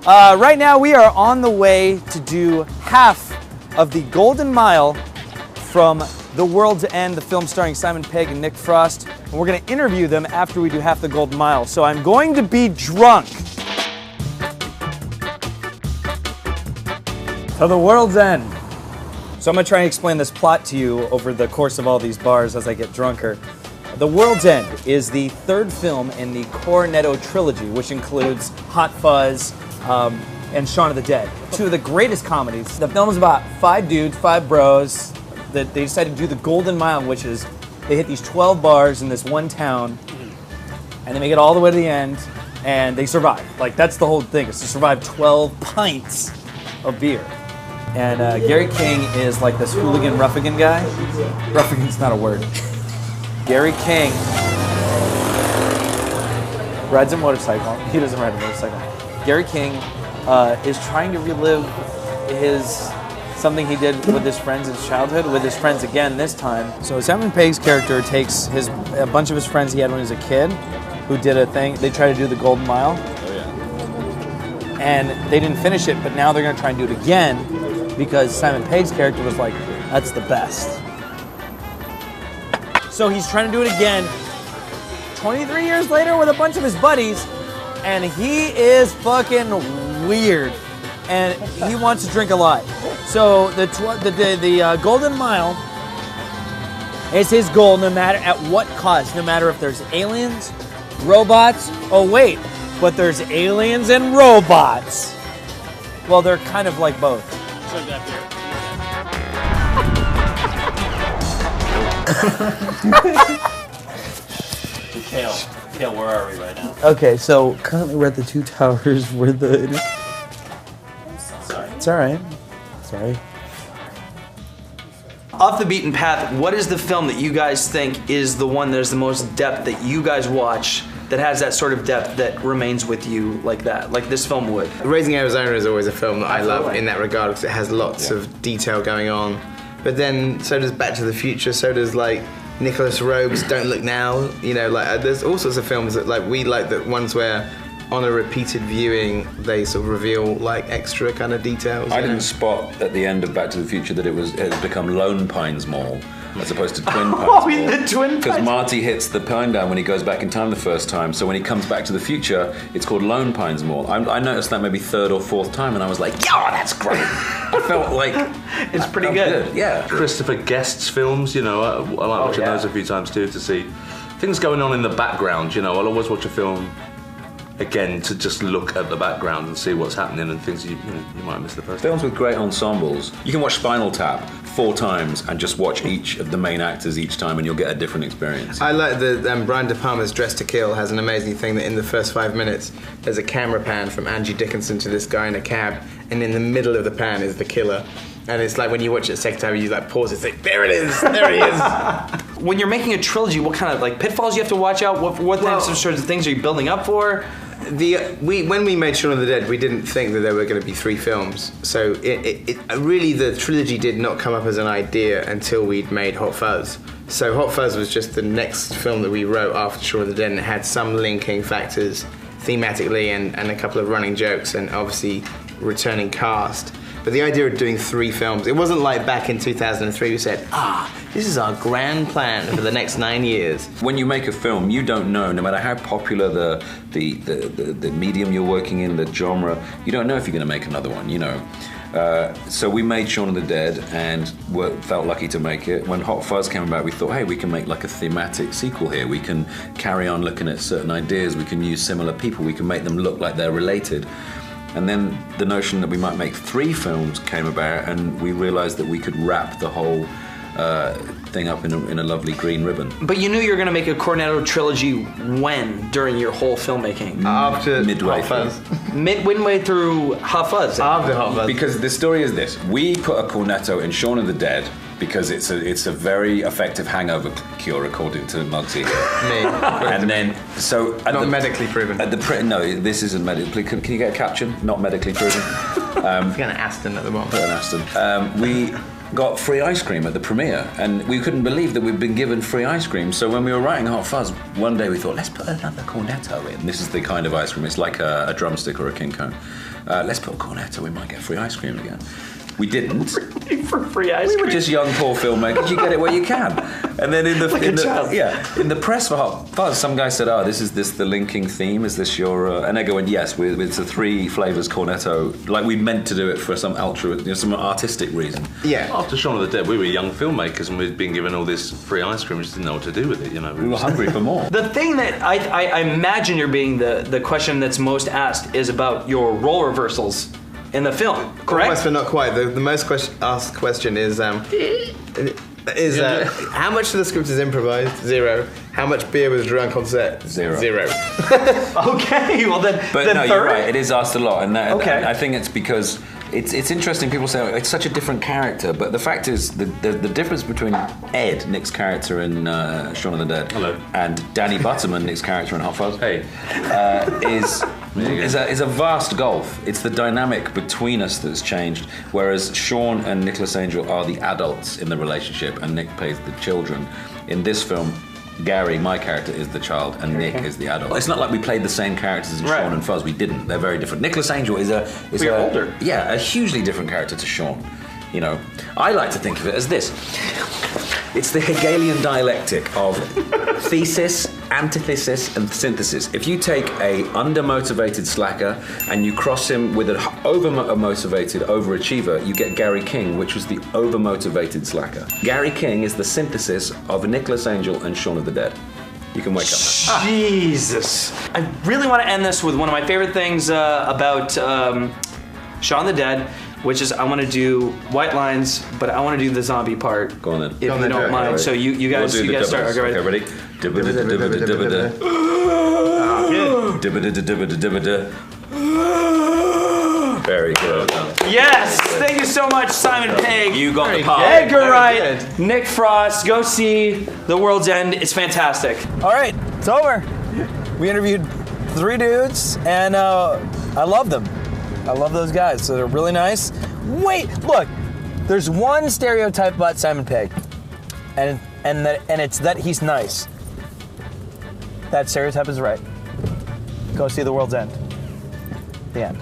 Right now we are on the way to do half of the Golden Mile from The World's End, the film starring Simon Pegg and Nick Frost. And we're going to interview them after we do half the Golden Mile. So I'm going to be drunk. To The World's End. So I'm going to try and explain this plot to you over the course of all these bars as I get drunker. The World's End is the third film in the Cornetto trilogy, which includes Hot Fuzz and Shaun of the Dead. Two of the greatest comedies. The film is about 5 dudes, 5 bros, that they decided to do the Golden Mile, which is they hit these 12 bars in this one town, and they make it all the way to the end, and they survive. Like, that's the whole thing, is to survive 12 pints of beer. And Gary King is like this hooligan ruffian guy. Ruffian's not a word. Gary King rides a motorcycle. He doesn't ride a motorcycle. Gary King is trying to relive something he did with his friends in his childhood, with his friends again this time. So Simon Pegg's character takes a bunch of his friends he had when he was a kid, who did a thing. They tried to do the Golden Mile. Oh yeah. And they didn't finish it, but now they're going to try and do it again because Simon Pegg's character was like, that's the best. So he's trying to do it again 23 years later with a bunch of his buddies, and he is fucking weird, and he wants to drink a lot. So the Golden Mile is his goal, no matter at what cost, no matter if there's aliens, robots. Oh wait, but there's aliens and robots. Well, they're kind of like both. Kale, where are we right now? Okay, so currently we're at the Two Towers where the... Sorry. It's alright. Sorry. Off the beaten path, what is the film that you guys think is the one that has the most depth that you guys watch, that has that sort of depth that remains with you like that, like this film would? Raising Arizona is always a film that I love in that regard because it has lots of detail going on. But then so does Back to the Future, so does like Nicholas Rogue's Don't Look Now. You know, like there's all sorts of films that like we like, the ones where on a repeated viewing they sort of reveal like extra kind of details. I didn't spot at the end of Back to the Future that it had become Lone Pines Mall as opposed to Twin Pines Mall. The Twin Pines. Because Marty hits the pine down when he goes back in time the first time, so when he comes back to the future, it's called Lone Pines Mall. I noticed that maybe 3rd or 4th time, and I was like, yeah, that's great. I felt like it's pretty good. Yeah. Christopher Guest's films, you know, I like watching those a few times too, to see things going on in the background. You know, I'll always watch a film again to just look at the background and see what's happening and things you might miss the first time. Films with great ensembles. You can watch Spinal Tap 4 times and just watch each of the main actors each time and you'll get a different experience. I like the Brian De Palma's Dressed to Kill has an amazing thing that in the first 5 minutes there's a camera pan from Angie Dickinson to this guy in a cab, and in the middle of the pan is the killer. And it's like when you watch it a second time, you like pause, it's like, there it is, there he is. When you're making a trilogy, what kind of like pitfalls you have to watch out? What sorts of things are you building up for? When we made Shaun of the Dead, we didn't think that there were going to be 3 films. So really the trilogy did not come up as an idea until we'd made Hot Fuzz. So Hot Fuzz was just the next film that we wrote after Shaun of the Dead, and it had some linking factors thematically and a couple of running jokes and obviously returning cast. But the idea of doing 3 films, it wasn't like back in 2003 we said, this is our grand plan for the next 9 years. When you make a film, you don't know, no matter how popular the medium you're working in, the genre, you don't know if you're going to make another one, you know. So we made Shaun of the Dead and felt lucky to make it. When Hot Fuzz came about, we thought, hey, we can make like a thematic sequel here. We can carry on looking at certain ideas. We can use similar people. We can make them look like they're related. And then the notion that we might make 3 films came about, and we realized that we could wrap the whole thing up in a lovely green ribbon. But you knew you were going to make a Cornetto trilogy when? During your whole filmmaking? After midway Hot Fuzz. Midway through Hot Fuzz. After Hot Fuzz. Because the story is this: we put a cornetto in Shaun of the Dead because it's a very effective hangover cure, according to Muggsy. Me. And then, so not medically proven. No, this isn't medically. Can you get a caption? Not medically proven. It's got an Aston at the bottom. Put an Aston. got free ice cream at the premiere, and we couldn't believe that we'd been given free ice cream. So when we were writing Hot Fuzz, one day we thought, let's put another cornetto in. This is the kind of ice cream, it's like a drumstick or a king cone. Let's put a cornetto, we might get free ice cream again. We didn't. For free ice cream. We were just young, poor filmmakers. You get it where you can. And then in the in the press for Hot Fuzz, some guy said, "Oh, is this the linking theme? Is this your?" And they go, "Yes, it's the 3 flavors cornetto. Like we meant to do it for some some artistic reason." Yeah. After Shaun of the Dead, we were young filmmakers and we'd been given all this free ice cream. We just didn't know what to do with it. You know, We were hungry for more. The thing that I imagine you're being the question that's most asked is about your role reversals in the film, correct? Almost, but not quite. The most asked question is how much of the script is improvised? 0. How much beer was drunk on set? 0. Okay, well then. But then no, third? you're right. It is asked a lot, and Okay. I think it's because it's interesting. People say, oh, it's such a different character, but the fact is the difference between Ed, Nick's character in Shaun of the Dead, and Danny Butterman, Nick's character in Hot Fuzz, is a vast gulf. It's the dynamic between us that's changed, whereas Sean and Nicholas Angel are the adults in the relationship and Nick plays the children. In this film, Gary, my character, is the child and Nick is the adult. It's not like we played the same characters in Sean and Fuzz. We didn't. They're very different. Nicholas Angel is older. Yeah, a hugely different character to Sean. You know, I like to think of it as this. It's the Hegelian dialectic of thesis, antithesis, and synthesis. If you take a undermotivated slacker and you cross him with an overmotivated overachiever, you get Gary King, which was the overmotivated slacker. Gary King is the synthesis of Nicholas Angel and Shaun of the Dead. You can wake up. Jesus. I really want to end this with one of my favorite things about Shaun of the Dead, which is I want to do white lines, but I want to do the zombie part. Go on then. If you don't mind. Right. So you guys start. Okay, ready? Very good. Yes! Thank you so much, Simon Pegg. You got the part. Edgar Wright, Nick Frost. Go see The World's End. It's fantastic. All right, it's over. We interviewed 3 dudes, and I love them. I love those guys. So they're really nice. Wait, look. There's one stereotype about Simon Pegg, and it's that he's nice. That stereotype is right. Go see The World's End. The end.